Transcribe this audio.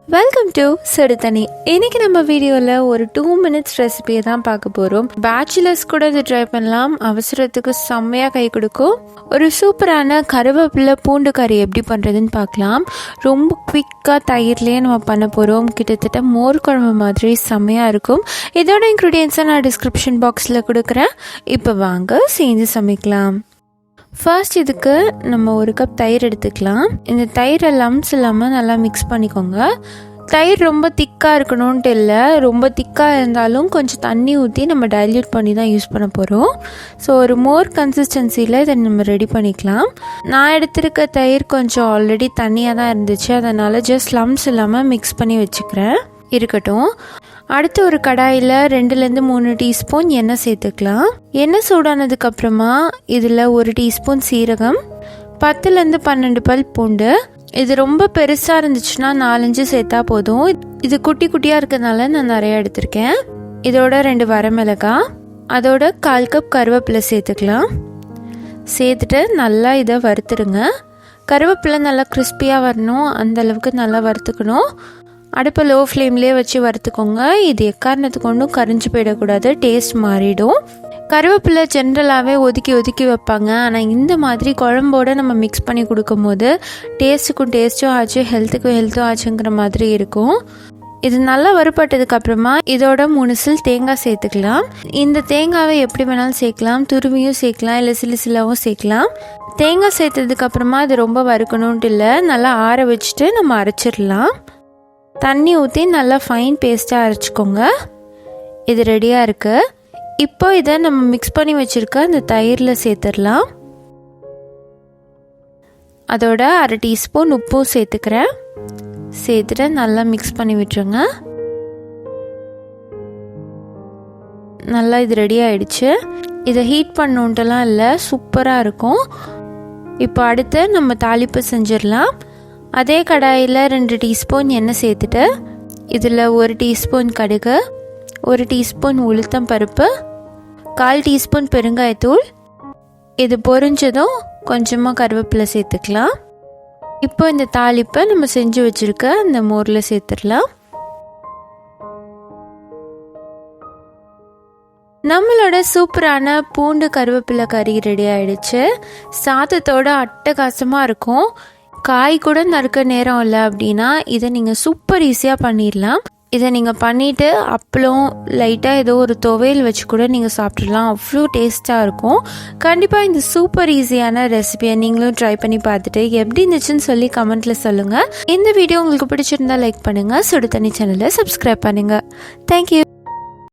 Welcome to Suduthanni. இன்னைக்கு நம்ம வீடியோவில் ஒரு 2 minutes ரெசிபியை தான் பார்க்க போகிறோம். பேச்சுலர்ஸ் கூட இது ட்ரை பண்ணலாம். அவசரத்துக்கு செம்மையாக கை கொடுக்கும். ஒரு சூப்பரான கருவேப்பிலை பூண்டு கறி எப்படி பண்ணுறதுன்னு பார்க்கலாம். ரொம்ப குவிக்காக தயிர்லேயே நம்ம பண்ண போகிறோம். கிட்டத்தட்ட மோர் குழம்பு மாதிரி செம்மையாக இருக்கும். இதோட இன்க்ரீடியன்ஸை நான் டிஸ்கிரிப்ஷன் பாக்ஸில் கொடுக்குறேன். இப்போ வாங்க சேர்ந்து சமைக்கலாம். ஃபர்ஸ்ட் இதுக்கு நம்ம 1 கப் தயிர் எடுத்துக்கலாம். இந்த தயிரை லம்ஸ் இல்லாமல் நல்லா மிக்ஸ் பண்ணிக்கோங்க. தயிர் ரொம்ப திக்காக இருக்கணும்ன்ட்டு இல்லை, ரொம்ப திக்காக இருந்தாலும் கொஞ்சம் தண்ணி ஊற்றி நம்ம டைல்யூட் பண்ணி தான் யூஸ் பண்ண போகிறோம். ஸோ ஒரு மோர் கன்சிஸ்டன்சியில் இதை நம்ம ரெடி பண்ணிக்கலாம். நான் எடுத்திருக்க தயிர் கொஞ்சம் ஆல்ரெடி தண்ணியாக தான் இருந்துச்சு, அதனால் ஜஸ்ட் லம்ஸ் இல்லாமல் மிக்ஸ் பண்ணி வச்சுக்கிறேன். இருக்கட்டும். அடுத்து ஒரு கடாயில் 2-3 டீஸ்பூன் எண்ணெய் சேர்த்துக்கலாம். எண்ணெய் சூடானதுக்கப்புறமா இதில் 1 டீஸ்பூன் சீரகம், 10-12 பல் பூண்டு. இது ரொம்ப பெருசாக இருந்துச்சுன்னா 4-5 சேர்த்தா போதும். இது குட்டி குட்டியாக இருக்கிறதுனால நான் நிறையா எடுத்திருக்கேன். இதோட 2 வரமிளகாய், அதோட 1/4 கப் கருவேப்பிலை சேர்த்துக்கலாம். சேர்த்துட்டு நல்லா இதை வறுத்துடுங்க. கருவேப்பிலை நல்லா கிறிஸ்பியாக வரணும், அந்தளவுக்கு நல்லா வறுத்துக்கணும். அடுப்பை லோ ஃப்ளேம்லேயே வச்சு வறுத்துக்கோங்க. இது எக்காரணத்துக்கு ஒன்றும் கரிஞ்சு போயிடக்கூடாது, டேஸ்ட் மாறிடும். கருவேப்பிலை ஜென்ரலாகவே ஒதுக்கி வைப்பாங்க, ஆனால் இந்த மாதிரி குழம்போடு நம்ம மிக்ஸ் பண்ணி கொடுக்கும் போது டேஸ்ட்டுக்கும் டேஸ்ட்டும் ஆச்சு, ஹெல்த்துக்கும் ஹெல்த்தும் ஆச்சுங்கிற மாதிரி இருக்கும். இது நல்லா வறுபட்டதுக்கப்புறமா இதோட 3 சில் தேங்காய் சேர்த்துக்கலாம். இந்த தேங்காவை எப்படி வேணாலும் சேர்க்கலாம், துருவியும் சேர்க்கலாம், இல்லை சிலாவும் சேர்க்கலாம். தேங்காய் சேர்த்ததுக்கப்புறமா இது ரொம்ப வறுக்கணுன்ட்டு இல்லை, நல்லா ஆற வச்சுட்டு நம்ம அரைச்சிடலாம். தண்ணி ஊற்றி நல்லா ஃபைன் பேஸ்ட்டாக அரைச்சிக்கோங்க. இது ரெடியாக இருக்குது. இப்போ இதை நம்ம மிக்ஸ் பண்ணி வச்சுருக்க அந்த தயிரில் சேர்த்துடலாம். அதோட 1/2 டீஸ்பூன் உப்பும் சேர்த்துக்கிறேன். சேர்த்துட்டு நல்லா மிக்ஸ் பண்ணி விட்டுருங்க. நல்லா இது ரெடி ஆகிடுச்சு. இதை ஹீட் பண்ணணுன்ட்டுலாம் இல்லை, சூப்பராக இருக்கும். இப்போ அடுத்து நம்ம தாளிப்பு செஞ்சிடலாம். அதே கடாயில் 2 டீஸ்பூன் எண்ணெய் சேர்த்துட்டு இதில் 1 டீஸ்பூன் கடுகு, 1 டீஸ்பூன் உளுத்தம் பருப்பு, 1/4 டீஸ்பூன் பெருங்காயத்தூள். இது பொரிஞ்சதும் கொஞ்சமாக கருவேப்பிலை சேர்த்துக்கலாம். இப்போ இந்த தாளிப்பை நம்ம செஞ்சு வச்சுருக்க அந்த மோரில் சேர்த்துடலாம். நம்மளோட சூப்பரான பூண்டு கருவேப்பிலை கறி ரெடி ஆகிடுச்சு. சாதத்தோட அட்டகாசமாக இருக்கும். காய் கூட நறுக்க நேரம் இல்லை அப்படின்னா இதை நீங்கள் சூப்பர் ஈஸியாக பண்ணிடலாம். இதை நீங்கள் பண்ணிவிட்டு அப்பளம் லைட்டாக ஏதோ ஒரு துவையல் வச்சு கூட நீங்கள் சாப்பிட்றலாம், அவ்வளோ டேஸ்ட்டாக இருக்கும். கண்டிப்பாக இந்த சூப்பர் ஈஸியான ரெசிபியை நீங்களும் ட்ரை பண்ணி பார்த்துட்டு எப்படி இருந்துச்சுன்னு சொல்லி கமெண்ட்டில் சொல்லுங்கள். இந்த வீடியோ உங்களுக்கு பிடிச்சிருந்தா லைக் பண்ணுங்கள். சுடுதண்ணி சேனலை சப்ஸ்கிரைப் பண்ணுங்கள். தேங்க்யூ.